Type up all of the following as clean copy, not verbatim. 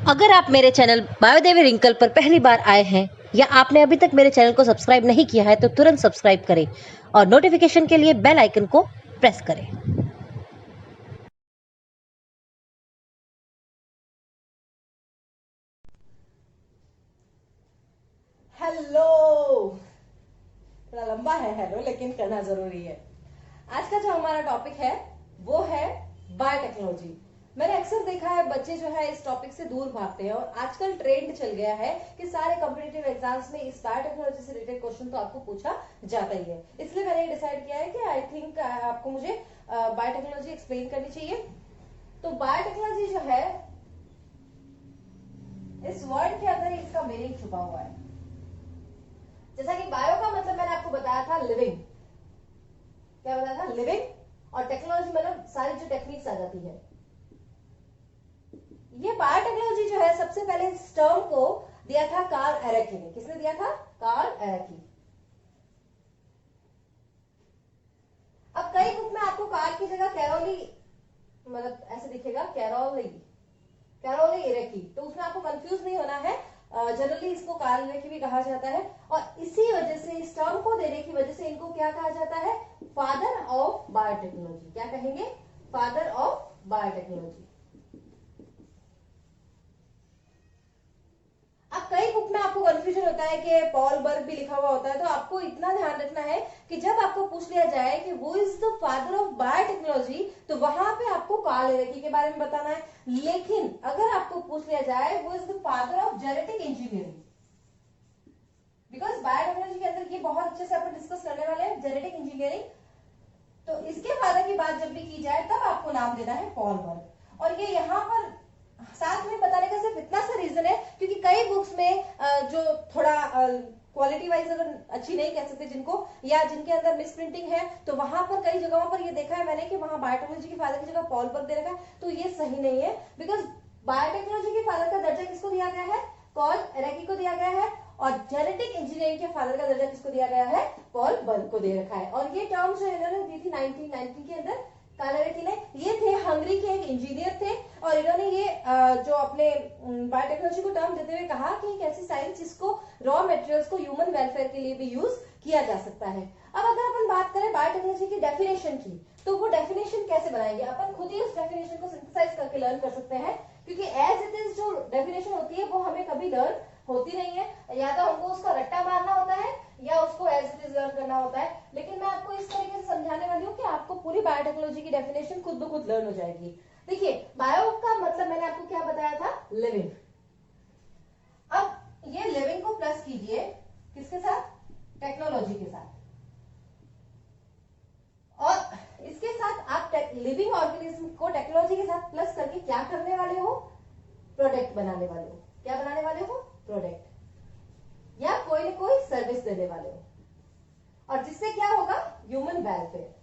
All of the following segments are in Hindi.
अगर आप मेरे चैनल बायोदेवी रिंकल पर पहली बार आए हैं या आपने अभी तक मेरे चैनल को सब्सक्राइब नहीं किया है तो तुरंत सब्सक्राइब करें और नोटिफिकेशन के लिए बेल आइकन को प्रेस करें। हेलो। थोड़ा लंबा है हेलो, लेकिन करना जरूरी है। आज का जो हमारा टॉपिक है वो है बायोटेक्नोलॉजी। मैंने अक्सर देखा है बच्चे जो है इस टॉपिक से दूर भागते हैं और आजकल ट्रेंड चल गया है कि सारे कॉम्पिटिटिव एग्जाम्स में इस बायोटेक्नोलॉजी से रिलेटेड क्वेश्चन तो आपको पूछा जाता ही है। इसलिए मैंने डिसाइड किया है कि आई थिंक आपको मुझे बायोटेक्नोलॉजी एक्सप्लेन करनी चाहिए। तो बायोटेक्नोलॉजी जो है, इस वर्ड के अंदर इसका मीनिंग छुपा हुआ है। जैसा कि बायो का मतलब मैंने आपको बताया था लिविंग, क्या बताया था, लिविंग। और टेक्नोलॉजी मतलब सारी जो टेक्निक्स आ जाती है। ये बायोटेक्नोलॉजी जो है सबसे पहले इस टर्म को दिया था कार्ल एरेकी ने। किसने दिया था? Karl Ereky. अब कई बुक में आपको कार्ल की जगह कैरोली, मतलब ऐसे दिखेगा कैरोली, कैरोली एरेकी, तो उसमें आपको कंफ्यूज नहीं होना है। जनरली इसको कार्ल एरेकी भी कहा जाता है और इसी वजह से, इस टर्म को देने की वजह से इनको क्या कहा जाता है? Father of biotechnology. क्या कहेंगे? Father of biotechnology. अब कई बुक में आपको कंफ्यूजन होता है कि पॉल बर्ग भी लिखा हुआ होता है, तो आपको इतना ध्यान रखना है कि जब आपको पूछ लिया जाए कि वो is the father of biotechnology, तो वहां पे आपको कार्ल एरेकी के बारे में बताना है। लेकिन अगर आपको पूछ लिया जाए वो is the father of genetic engineering, because biotechnology के अंदर ये बहुत अच्छे से अपन डिस्कस करने वाले हैं, जेनेटिक इंजीनियरिंग। तो इसके फादर की बात जब भी की जाए तब आपको नाम देना है पॉल बर्ग। और ये यहाँ पर साथ में बताने का सिर्फ इतना सा रीजन है क्योंकि कई बुक्स में जो थोड़ा क्वालिटी वाइज अगर अच्छी नहीं कह सकते जिनको, या जिनके अंदर मिस प्रिंटिंग है, तो वहां पर कई जगहों पर ये देखा है मैंने कि वहां बायोटेक्नोलॉजी के फादर की जगह पॉल बर्ग दे रखा है, तो ये सही नहीं है। बिकॉज बायोटेक्नोलॉजी के फादर का दर्जा किसको दिया गया है? कार्ल एरेकी को दिया गया है। और जेनेटिक इंजीनियरिंग के फादर का दर्जा किसको दिया गया है? पॉल बर्ग को दे रखा है। और ये टर्म जो इन्होंने दी थी 1990 के अंदर कार्ल एरेकी ने, ये थे हंगरी के एक इंजीनियर थे और इन्होंने ये जो अपने बायोटेक्नोलॉजी को टर्म देते हुए कहा कि एक ऐसी साइंस जिसको रॉ मटेरियल्स को ह्यूमन वेलफेयर के लिए भी यूज किया जा सकता है। अब अगर अपन बात करें बायोटेक्नोलॉजी की डेफिनेशन की, तो वो डेफिनेशन कैसे बनाएंगे? अपन खुद ही उस डेफिनेशन को सिंथेसाइज करके लर्न कर सकते हैं, क्योंकि एज इट इज जो डेफिनेशन होती है वो हमें कभी लर्न होती नहीं है। या तो हमको उसका रट्टा मारना होता है या उसको एज इट इज लर्न करना होता है। लेकिन मैं आपको इस तरीके से समझाने वाली हूँ कि आपको पूरी बायोटेक्नोलॉजी की डेफिनेशन खुद ब खुद लर्न हो जाएगी। देखिए, बायो का मतलब मैंने आपको क्या बताया था? लिविंग। अब ये लिविंग को प्लस कीजिए किसके साथ? टेक्नोलॉजी के साथ। और इसके साथ आप लिविंग ऑर्गेनिज्म को टेक्नोलॉजी के साथ प्लस करके क्या करने वाले हो? प्रोडक्ट बनाने वाले हो। क्या बनाने वाले हो? प्रोडक्ट, या कोई ना कोई सर्विस देने वाले हो, और जिससे क्या होगा? ह्यूमन वेलफेयर,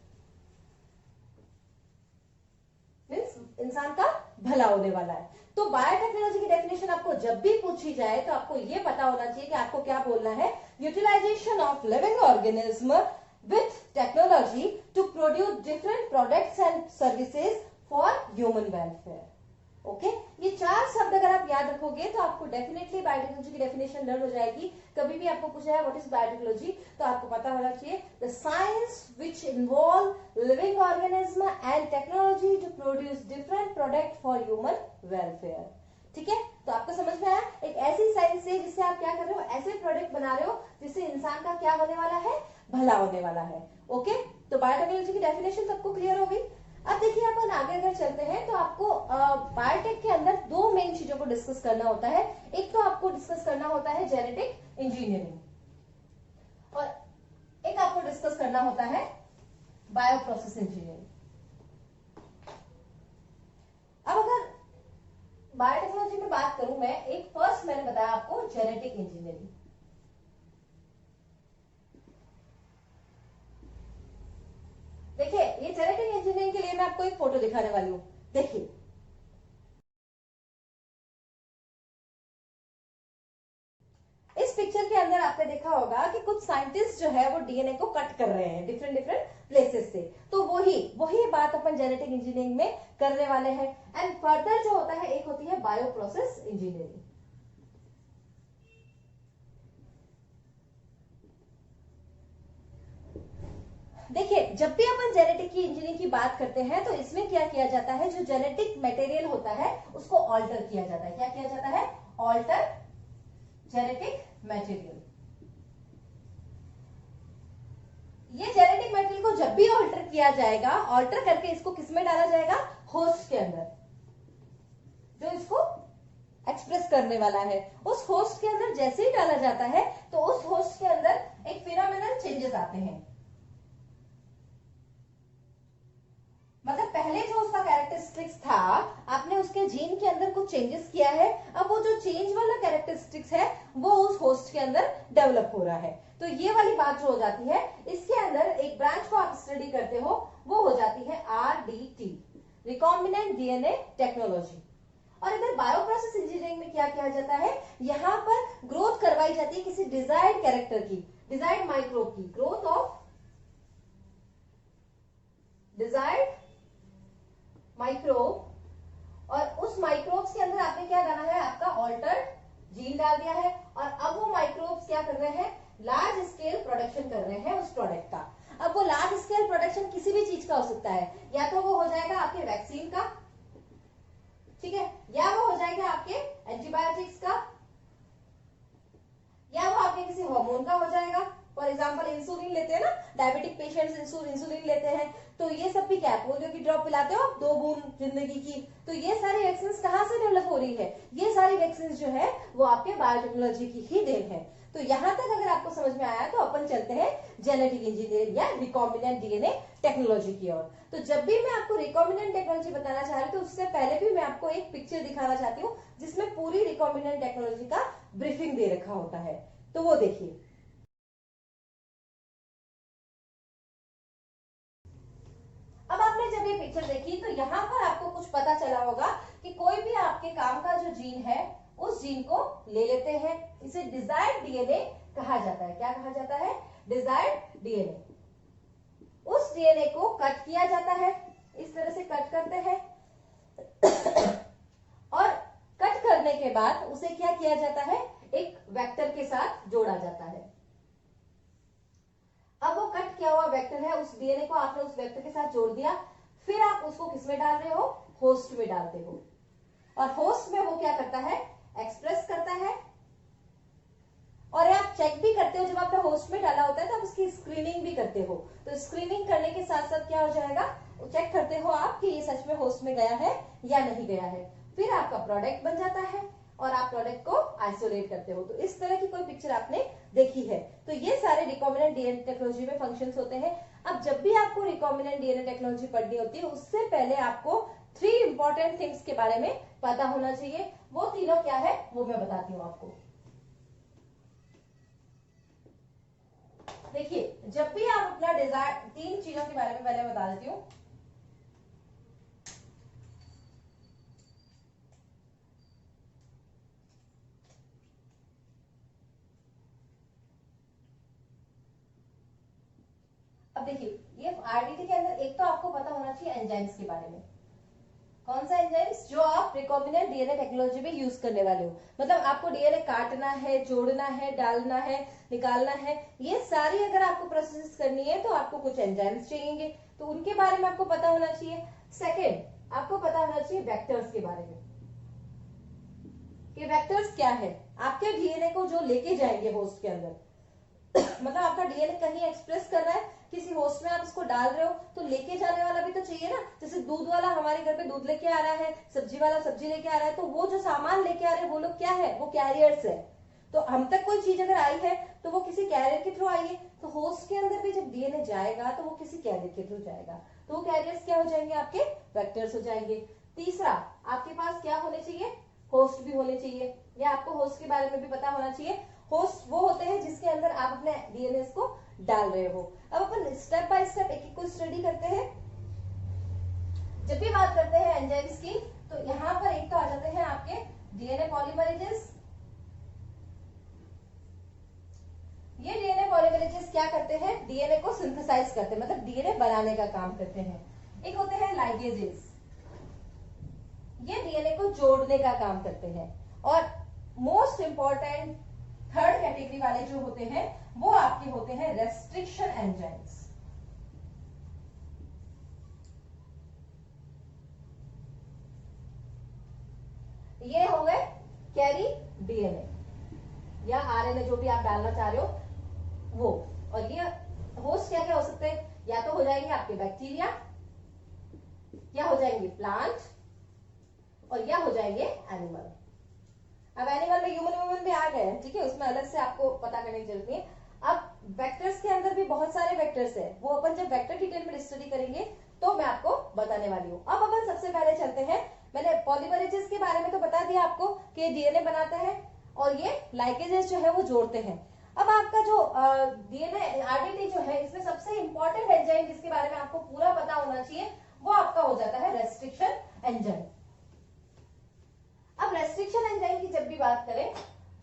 मीन्स इंसान का भला होने वाला है। तो बायोटेक्नोलॉजी की डेफिनेशन आपको जब भी पूछी जाए तो आपको यह पता होना चाहिए कि आपको क्या बोलना है? Utilization of living organism with technology to produce different products and services for human welfare. Okay, ये चार शब्द अगर आप याद रखोगे तो आपको डेफिनेटली बायोटेक्नोलॉजी की डेफिनेशन लर्न हो जाएगी। कभी भी आपको पूछा है व्हाट इज बायोटेक्नोलॉजी, तो आपको पता होना चाहिए the science which involve living organism and technology to produce different product for human welfare. ठीक है, तो आपको समझ में आया? एक ऐसी साइंस है जिससे आप क्या कर रहे हो? ऐसे प्रोडक्ट बना रहे हो जिससे इंसान का क्या होने वाला है? भला होने वाला है। ओके, तो बायोटेक्नोलॉजी की डेफिनेशन सबको क्लियर हो गई। अब देखिए, अपन आगे अगर चलते हैं तो आपको बायोटेक के अंदर दो मेन चीजों को डिस्कस करना होता है। एक तो आपको डिस्कस करना होता है जेनेटिक इंजीनियरिंग, और एक आपको डिस्कस करना होता है बायो प्रोसेस इंजीनियरिंग। अब अगर बायोटेक्नोलॉजी में बात करूं मैं, एक फर्स्ट मैंने बताया आपको जेनेटिक इंजीनियरिंग। देखिए, ये जेनेटिक इंजीनियरिंग के लिए मैं आपको एक फोटो दिखाने वाली हूं। देखिए, इस पिक्चर के अंदर आपने देखा होगा कि कुछ साइंटिस्ट जो है वो डीएनए को कट कर रहे हैं डिफरेंट डिफरेंट प्लेसेस से, तो वही वही बात अपन जेनेटिक इंजीनियरिंग में करने वाले हैं। एंड फर्दर जो होता है एक होती है बायो प्रोसेस इंजीनियरिंग। देखिए, जब भी अपन जेनेटिक की इंजीनियरिंग की बात करते हैं तो इसमें क्या किया जाता है, जो जेनेटिक मटेरियल होता है उसको ऑल्टर किया जाता है। क्या किया जाता है? Alter genetic material. ये जेनेटिक मटेरियल को जब भी ऑल्टर किया जाएगा, ऑल्टर करके इसको किसमें डाला जाएगा? होस्ट के अंदर, जो इसको एक्सप्रेस करने वाला है। उस होस्ट के अंदर जैसे ही डाला जाता है तो उस होस्ट के अंदर एक फिनोमिनल चेंजेस आते हैं। मतलब पहले जो उसका कैरेक्टरिस्टिक्स था, आपने उसके जीन के अंदर कुछ चेंजेस किया है, अब वो जो चेंज वाला कैरेक्टरिस्टिक्स है वो उस होस्ट के अंदर डेवलप हो रहा है। तो ये वाली बात जो हो जाती है, इसके अंदर एक ब्रांच को आप स्टडी करते हो, वो हो जाती है RDT, रिकॉम्बिनेंट डीएनए टेक्नोलॉजी। और इधर बायोप्रोसेस इंजीनियरिंग में क्या किया जाता है, यहाँ पर ग्रोथ करवाई जाती है किसी डिजायर्ड कैरेक्टर की, डिजायर्ड माइक्रोब की, ग्रोथ ऑफ डिजायर्ड माइक्रोब। और उस माइक्रोब्स के अंदर आपने क्या डाला है, आपका ऑल्टर्ड जीन डाल दिया है, और अब वो माइक्रोब्स क्या कर रहे हैं, लार्ज स्केल प्रोडक्शन कर रहे हैं उस प्रोडक्ट का। अब वो लार्ज स्केल प्रोडक्शन किसी भी चीज का हो सकता है, या तो वो हो जाएगा आपके वैक्सीन का, ठीक है, या वो हो जाएगा आपके एंटीबायोटिक्स का, या वो आपके किसी हार्मोन का हो जाएगा। फॉर एग्जाम्पल इंसुलिन लेते हैं ना, डायबिटिक पेशेंट्स इंसुलिन लेते हैं, तो ये सब भी क्या, पोलियो की ड्रॉप पिलाते हो आप 2 बूंद जिंदगी की, तो ये सारी वैक्सीन कहाँ से डेवलप हो रही है, ये सारी वैक्सीन जो है वो आपके बायोटेक्नोलॉजी की ही देन है। तो यहां तक अगर आपको समझ में आया तो अपन चलते हैं जेनेटिक इंजीनियरिंग या रिकॉम्बिनेंट डीएनए टेक्नोलॉजी की ओर। तो जब भी मैं आपको रिकॉम्बिनेंट टेक्नोलॉजी बताना चाह रही हूँ तो उससे पहले भी मैं आपको एक पिक्चर दिखाना चाहती हूँ जिसमें पूरी रिकॉम्बिनेंट टेक्नोलॉजी का ब्रीफिंग दे रखा होता है। तो वो देखिए, अब आपने जब ये पिक्चर देखी तो यहाँ पर आपको कुछ पता चला होगा कि कोई भी आपके काम का जो जीन है उस जीन को ले लेते हैं, इसे डिजायर्ड डीएनए कहा जाता है। क्या कहा जाता है? Desired DNA. उस डीएनए को कट किया जाता है, इस तरह से कट करते हैं और कट करने के बाद उसे क्या किया जाता है, एक वेक्टर के साथ जोड़ा जाता है। अब वो कट किया हुआ वेक्टर है, उस डीएनए को आपने उस वेक्टर के साथ जोड़ दिया, फिर आप उसको किसमें डाल रहे हो, होस्ट में डालते हो, और होस्ट में वो क्या करता है, एक्सप्रेस करता है। और आप चेक भी करते हो, जब आपने होस्ट में डाला होता है तो आप उसकी स्क्रीनिंग भी करते हो। तो स्क्रीनिंग करने के साथ साथ क्या हो जाएगा, चेक करते हो आप कि ये सच में होस्ट में गया है या नहीं गया है, फिर आपका प्रोडक्ट बन जाता है और आप प्रोडक्ट को आइसोलेट करते हो। तो इस तरह की कोई पिक्चर आपने देखी है। तो ये सारे रिकॉम्बिनेंट डीएनए टेक्नोलॉजी में फंक्शंस होते हैं। अब जब भी आपको रिकॉम्बिनेंट डीएनए टेक्नोलॉजी पढ़नी होती है उससे पहले आपको 3 इंपॉर्टेंट थिंग्स के बारे में पता होना चाहिए। वो तीनों क्या है वो मैं बताती हूँ आपको। देखिए, जब भी आप अपना डिजायर, 3 चीजों के बारे में पहले बता देती हूँ। अब देखिए, ये आरडीटी के अंदर एक तो आपको पता होना चाहिए एंजाइम्स के बारे में। कौन सा एंजाइम्स? जो आप रिकॉम्बिनेंट डीएनए टेक्नोलॉजी में यूज करने वाले हो। मतलब आपको डीएनए काटना है, जोड़ना है, डालना है, निकालना है, ये सारी अगर आपको प्रोसेस करनी है तो आपको कुछ एंजाइम्स चाहिए, तो उनके बारे में आपको पता होना चाहिए। सेकेंड, आपको पता होना चाहिए वेक्टर्स के बारे में कि वेक्टर्स क्या है, आपके डीएनए को जो लेके जाएंगे होस्ट के अंदर। मतलब आपका डीएनए कहीं एक्सप्रेस कर रहा है, किसी होस्ट में आप इसको डाल रहे हो, तो लेके जाने वाला भी तो चाहिए ना। जैसे दूध वाला हमारे घर पे दूध लेके आ रहा है, सब्जी वाला सब्जी लेके आ रहा है, तो वो जो सामान लेके आ रहे हैं वो लोग क्या है, वो कैरियर्स है। तो हम तक कोई चीज अगर आई है तो वो किसी कैरियर के थ्रू आई है, तो होस्ट के अंदर भी जब डीएनए जाएगा तो वो किसी कैरियर के थ्रू जाएगा, तो वो कैरियर्स क्या हो जाएंगे, आपके वेक्टर्स हो जाएंगे। तीसरा, आपके पास क्या होने चाहिए, होस्ट भी होने चाहिए, या आपको होस्ट के बारे में भी पता होना चाहिए। होस्ट वो होते हैं जिसके अंदर आप अपने डीएनए को डाल रहे हो। अब अपन स्टेप बाय स्टेप एक एक को स्टडी करते हैं। जब भी बात करते हैं एंजाइम्स की, तो यहाँ पर एक तो आ जाते हैं आपके डीएनए पॉलीमरेजेस, ये डीएनए पॉलीमरेजेस क्या करते हैं, डीएनए को सिंथेसाइज करते हैं, मतलब डीएनए बनाने का काम करते हैं। एक होते हैं लाइगेजेस, ये डीएनए को जोड़ने का काम करते हैं। और मोस्ट इंपॉर्टेंट थर्ड कैटेगरी वाले जो होते हैं वो आपके होते हैं रेस्ट्रिक्शन एंजाइम्स। ये हो गए कैरी डीएनए या आरएनए, जो भी आप डालना चाह रहे हो वो। और ये होस्ट क्या क्या हो सकते हैं, या तो हो जाएंगे आपके बैक्टीरिया, या हो जाएंगे प्लांट, और या हो जाएंगे एनिमल। अब एनिमल में ह्यूमन भी आ गए हैं, ठीक है, उसमें अलग से आपको पता करने की जरूरत नहीं है। अब वेक्टर्स के अंदर भी बहुत सारे वेक्टर्स है, वो अपन जब वेक्टर डिटेल में स्टडी करेंगे तो मैं आपको बताने वाली हूँ। अब अपन सबसे पहले चलते हैं, मैंने पॉलीमरेजेस के बारे में तो बता दिया आपको कि डीएनए बनाता है और ये लाइगेजेस जो है वो जोड़ते हैं। अब आपका जो डीएनए आरडीटी जो है, इसमें सबसे इंपॉर्टेंट एंजाइम जिसके बारे में आपको पूरा पता होना चाहिए वो आपका हो जाता है रेस्ट्रिक्शन एंजाइम। अब रेस्ट्रिक्शन एंजाइम की जब भी बात करें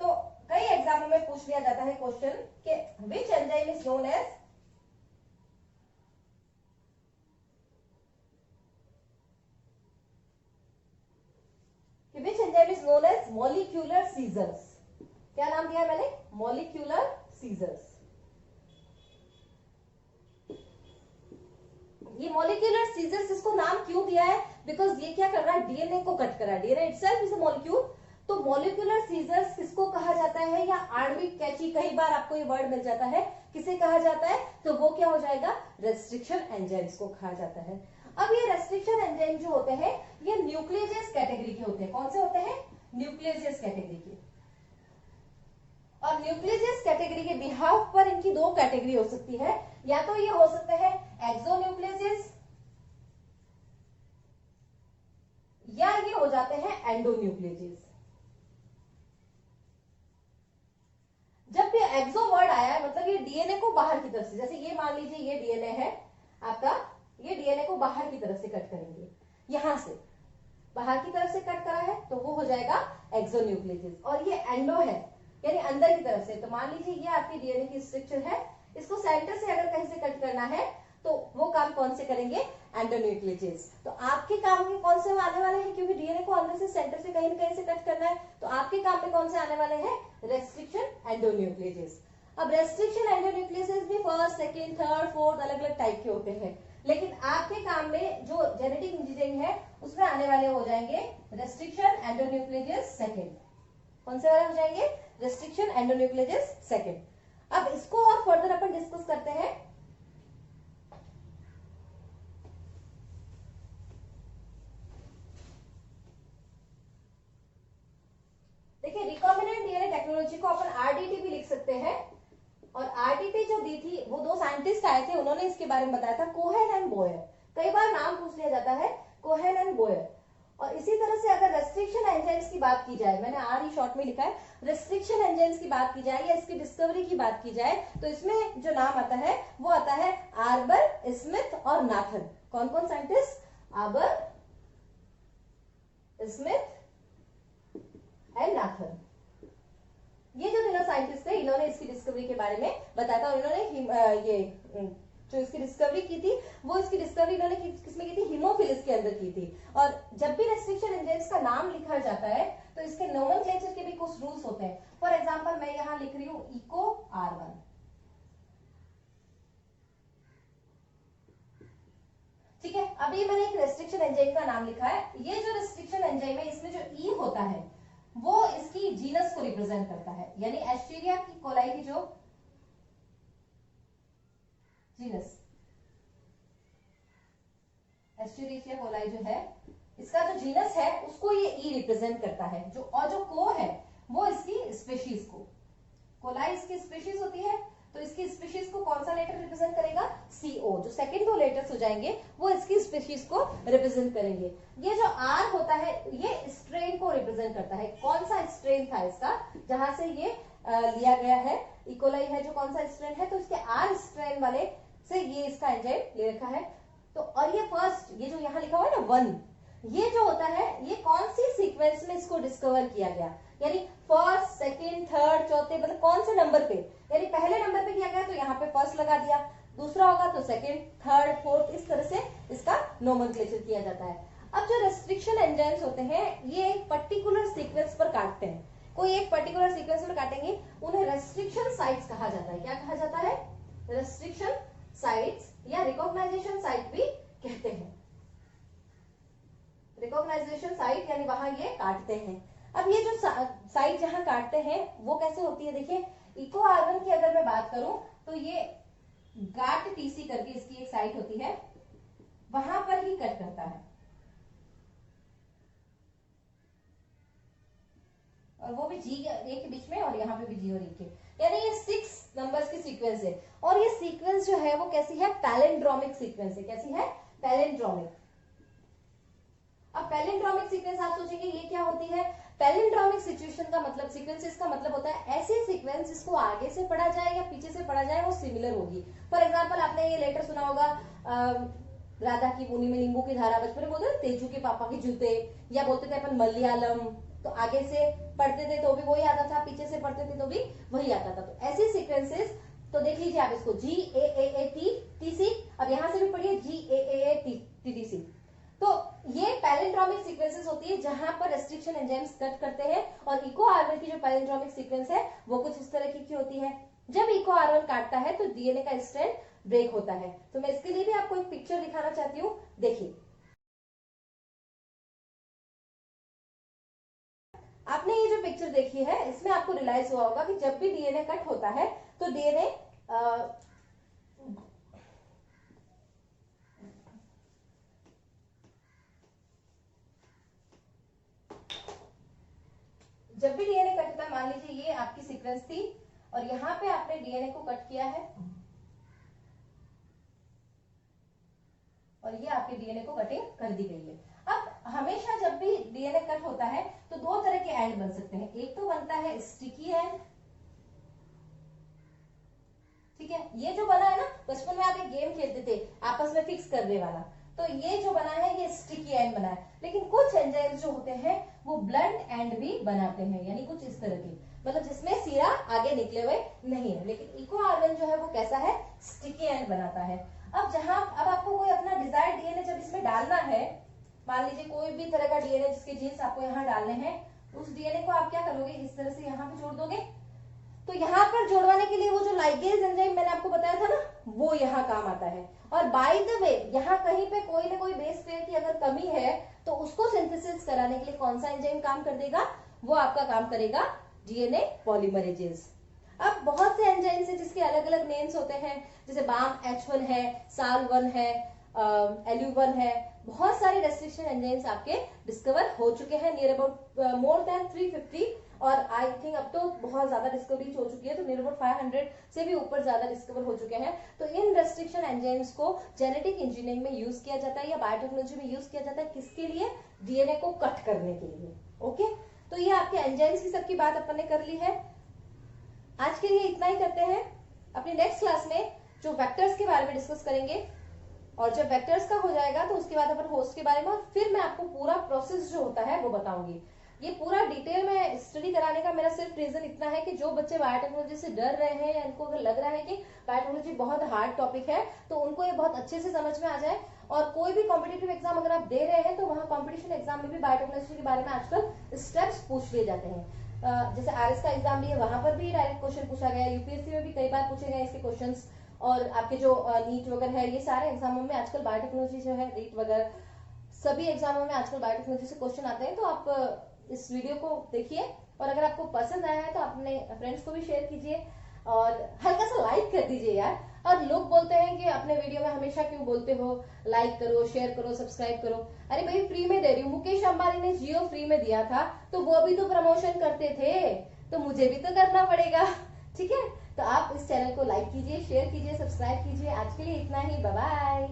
तो कई एग्जामों में पूछ लिया जाता है क्वेश्चन कि which enzyme is known as molecular scissors. क्या नाम दिया मैंने, मॉलिक्यूलर सीजर्स। ये मॉलिक्यूलर सीजर्स इसको नाम क्यों दिया है, बिकॉज ये क्या कर रहा है, डीएनए को कट कर रहा है। DNA itself is a molecule, तो मॉलिक्यूलर सीजर्स किसको कहा जाता है, या आणविक कैची, कई बार आपको ये वर्ड मिल जाता है, किसे कहा जाता है, तो वो क्या हो जाएगा, रेस्ट्रिक्शन एंजाइम्स को कहा जाता है। अब ये रेस्ट्रिक्शन एंजाइम जो होते हैं ये न्यूक्लियस कैटेगरी के होते हैं। कौन से होते हैं, न्यूक्लियस कैटेगरी के। और न्यूक्लियस कैटेगरी के बिहाफ पर इनकी दो कैटेगरी हो सकती है, या तो ये हो सकता है एक्सोन्यूक्लियस, या ये हो जाते हैं एंडोन्यूक्लियस। जब भी एक्सो वर्ड आया है मतलब ये डीएनए को बाहर की तरफ से, जैसे ये मान लीजिए ये डीएनए है आपका, ये डीएनए को बाहर की तरफ से कट करेंगे, यहां से बाहर की तरफ से कट करा है तो वो हो जाएगा एक्सोन्यूक्लियस। और ये एंडो है यानी अंदर की तरफ से, तो मान लीजिए ये आपकी डीएनए की स्ट्रक्चर है, इसको सेंटर से अगर कहीं से कट करना है तो वो काम कौन से करेंगे, एंडोन्यूक्लियस। तो आपके काम में कौन से आने वाले हैं, क्योंकि डीएनए को अंदर से सेंटर से कहीं न कहीं से कट करना है, तो आपके काम में कौन से आने वाले हैं, रेस्ट्रिक्शन एंडोन्यूक्लियस। अब रेस्ट्रिक्शन एंडोन्यूक्लियस भी फर्स्ट, सेकंड, थर्ड, फोर्थ अलग अलग टाइप के होते हैं, लेकिन आपके काम में जो जेनेटिक इंजीनियरिंग है उसमें आने वाले हो जाएंगे रेस्ट्रिक्शन एंडोन्यूक्लियस सेकंड। कौन से वाले हो जाएंगे, रेस्ट्रिक्शन एंडोन्यूक्लियस सेकंड। अब इसको और फर्दर अपन डिस्कस करते हैं। देखिए रिकॉम्बिनेंट डीएनए टेक्नोलॉजी को अपन आरडीटी भी लिख सकते हैं, और आरडीटी जो दी थी वो दो साइंटिस्ट आए थे, उन्होंने इसके बारे में बताया था, कोहेन एंड बोयर। कई बार नाम पूछ लिया जाता है, कोहेन एंड बोयर। और इसी तरह से अगर रेस्ट्रिक्शन एंजाइम्स की बात की जाए, मैंने आर ही शॉर्ट में लिखा है, रेस्ट्रिक्शन एंजाइम्स की बात की जाए या इसकी डिस्कवरी की बात की जाए तो इसमें जो नाम आता है वो आता है आर्बर, स्मिथ और नाथन। कौन कौन scientist, arbor, Smith and Nathan. ये जो तीनों साइंटिस्ट थे इन्होंने इसकी डिस्कवरी के बारे में बताया था, और इन्होंने ये जो इसकी डिस्कवरी की थी वो इसकी डिस्कवरी इन्होंने किसमें की थी, हीमोफिलिस के अंदर की थी। और जब भी रेस्ट्रिक्शन एंजाइम्स का नाम लिखा जाता है तो इसके नोमेनक्लेचर के भी कुछ रूल्स होते हैं। फॉर एग्जांपल मैं यहां लिख रही हूं इको R1, ठीक है। अभी मैंने एक रेस्ट्रिक्शन एंजाइम का नाम लिखा है, ये जो रेस्ट्रिक्शन एंजाइम है इसमें जो ई होता है वो इसकी जीनस को रिप्रेजेंट करता है, यानी एस्टेरिया की कोलाई की जो जीनस, एस्टेरिया कोलाई जो है इसका जो जीनस है उसको ये ई रिप्रेजेंट करता है, जो और जो को है वो इसकी स्पीशीज को, कोलाई इसकी स्पीशीज होती है तो इसकी स्पीशीज को कौन सा लेटर रिप्रेजेंट करेगा, CO। जो सेकंड दो लेटर्स हो जाएंगे वो इसकी स्पीशीज को रिप्रेजेंट करेंगे। ये जो R होता है ये स्ट्रेन को रिप्रेजेंट करता है, कौन सा स्ट्रेन था इसका जहां से ये लिया गया है, इकोलाई है जो कौन सा स्ट्रेन है, तो इसके R स्ट्रेन वाले से ये इसका एंजाइम ले रखा है। तो और ये फर्स्ट, ये जो यहाँ लिखा हुआ है ना 1, ये जो होता है ये कौन सी सीक्वेंस में इसको डिस्कवर किया गया, यानी फर्स्ट, सेकंड, थर्ड, चौथे, मतलब कौन से नंबर पे, यानी पहले नंबर पे किया गया तो यहाँ पे फर्स्ट लगा दिया, दूसरा होगा तो सेकंड, थर्ड, फोर्थ, इस तरह से इसका नोमेनक्लेचर किया जाता है। अब जो रेस्ट्रिक्शन एंजाइम्स होते हैं ये एक पर्टिकुलर सीक्वेंस पर काटते हैं, कोई एक पर्टिकुलर सीक्वेंस पर काटेंगे, उन्हें रेस्ट्रिक्शन साइट्स कहा जाता है। क्या कहा जाता है? रेस्ट्रिक्शन साइट्स या रिकॉग्नाइजेशन साइट भी कहते हैं। रिकॉग्नाइजेशन साइट यानी वहां ये काटते हैं। अब ये जो साइट जहां काटते हैं वो कैसे होती है, देखिए इको R1 की अगर मैं बात करूं तो ये गाट टीसी करके इसकी एक साइट होती है, वहां पर ही कट करता है, और वो भी जी ए के बीच में, और यहाँ पे भी जी और ई के, यानी ये 6 नंबर्स की सीक्वेंस है। और ये सीक्वेंस जो है वो कैसी है? पैलिंड्रोमिक सीक्वेंस है। कैसी है? पैलिंड्रोमिक। अब पैलिंड्रोमिक सीक्वेंस आप सोचेंगे ये क्या होती है? पैलिंड्रोमिक सिचुएशन का मतलब, सीक्वेंसेस का मतलब होता है ऐसी सीक्वेंस जिसको आगे से पढ़ा जाए या पीछे से पढ़ा जाए वो सिमिलर होगी। फॉर एग्जांपल आपने ये लेटर सुना होगा, राधा की मुनि में नींबू की धारा, बचपन में बोलते थे तेजू के पापा के जूते, या बोलते थे अपन मलयालम, तो आगे से पढ़ते थे तो भी वही आता था, पीछे से पढ़ते थे तो भी वही आता था। तो ऐसी सीक्वेंसेस, तो देख लीजिए आप इसको जी ए ए टी टी सी, अब यहां से भी पढ़िए जी ए टी टी सी। तो ये पैलिंड्रोमिक सीक्वेंसेस होती है जहां पर रेस्ट्रिक्शन एंजाइम्स कट करते हैं। और इको R1 की जो पैलिंड्रोमिक सीक्वेंस है वो कुछ इस तरह की होती है। जब इको R1 काटता है तो डीएनए का स्ट्रैंड ब्रेक होता है। तो मैं इसके लिए भी आपको एक पिक्चर दिखाना चाहती हूँ, देखिए। आपने ये जो पिक्चर देखी है इसमें आपको रियलाइज हुआ होगा कि जब भी डीएनए कट होता है तो डीएनए जब भी डीएनए कट होता है, मान लीजिए ये आपकी सीक्वेंस थी और यहाँ पे आपने डीएनए को कट किया है और ये आपके डीएनए को कटिंग कर दी गई है। अब हमेशा जब भी डीएनए कट होता है तो दो तरह के एंड बन सकते हैं। एक तो बनता है स्टिकी एंड, ठीक है, ये जो बना है ना, बचपन में आप एक गेम खेलते थे आपस में फिक्स करने वाला, तो ये जो बना है ये स्टिकी एंड बना है। लेकिन कुछ एंजाइम्स जो होते हैं वो ब्लंट एंड भी बनाते हैं, यानी कुछ इस तरह की, मतलब जिसमें सिरा आगे निकले हुए नहीं है। लेकिन इको R1 जो है वो कैसा है? स्टिकी एंड बनाता है। अब आपको कोई अपना डिजायर्ड डीएनए जब इसमें डालना है, मान लीजिए कोई भी तरह का डीएनए जिसके जीन्स आपको यहाँ डालने हैं, उस डीएनए को आप क्या करोगे? इस तरह से यहाँ पे जोड़ दोगे। तो यहाँ पर जोड़वाने के लिए वो जो लाइगेज एंजाइम मैंने आपको बताया था ना, वो यहाँ काम आता है। और बाय द वे यहाँ कहीं पे कोई ना कोई बेस पेयर की अगर कमी है तो उसको सिंथेसिस कराने के लिए कौन सा एंजाइम काम कर देगा? वो आपका काम करेगा डीएनए पॉलीमरेजेज। अब बहुत से एंजाइम्स है जिसके अलग अलग नेम्स होते हैं, जैसे बाम H1 है, साल1 है, LU1 है। बहुत सारे रेस्ट्रिक्शन एंजाइम्स आपके डिस्कवर हो चुके हैं, नियर अबाउट मोर देन 350, और आई थिंक अब तो बहुत ज्यादा डिस्कवरीज हो चुकी है, तो नियर अबाउट 500 से भी ऊपर ज्यादा डिस्कवर हो चुके हैं। तो इन रेस्ट्रिक्शन एंजाइम्स को जेनेटिक इंजीनियरिंग में यूज किया जाता है या बायोटेक्नोलॉजी में यूज किया जाता है, किसके लिए? डीएनए को कट करने के लिए। ओके, तो ये आपके एंजाइम्स की सबकी बात अपन ने कर ली है। आज के लिए इतना ही करते हैं। अपनी नेक्स्ट क्लास में जो वेक्टर्स के बारे में डिस्कस करेंगे, और जब वेक्टर्स का हो जाएगा तो उसके बाद अपन होस्ट के बारे में, और फिर मैं आपको पूरा प्रोसेस जो होता है वो बताऊंगी। ये पूरा डिटेल में स्टडी कराने का मेरा सिर्फ रीजन इतना है कि जो बच्चे बायोटेक्नोलॉजी से डर रहे हैं या इनको अगर लग रहा है कि बायोटेक्नोलॉजी बहुत हार्ड टॉपिक है, तो उनको ये बहुत अच्छे से समझ में आ जाए। और कोई भी कॉम्पिटेटिव एग्जाम अगर आप दे रहे हैं तो वहाँ कॉम्पिटिशन एग्जाम में भी बायोटेक्नोलॉजी के बारे में आजकल स्टेप्स पूछ लिए जाते हैं। जैसे RS का एग्जाम भी है, वहां पर भी डायरेक्ट क्वेश्चन पूछा गया, यूपीएससी में भी कई बार पूछे गए इसके क्वेश्चंस, और आपके जो नीट वगैरह है, ये सारे एग्जामों में आजकल बायोटेक्नोलॉजी जो है, रीट वगैरह सभी एग्जामों में आजकल बायोटेक्नोलॉजी से क्वेश्चन आते हैं। तो आप इस वीडियो को देखिए, और अगर आपको पसंद आया है तो अपने फ्रेंड्स को भी शेयर कीजिए और हल्का सा लाइक कर दीजिए यार। और लोग बोलते हैं कि अपने वीडियो में हमेशा क्यों बोलते हो लाइक करो, शेयर करो, सब्सक्राइब करो। अरे भाई फ्री में दे रही हूँ, मुकेश अंबानी ने जियो फ्री में दिया था तो वो भी तो प्रमोशन करते थे, तो मुझे भी तो करना पड़ेगा, ठीक है। तो आप इस चैनल को लाइक कीजिए, शेयर कीजिए, सब्सक्राइब कीजिए। आज के लिए इतना ही, बाय बाय।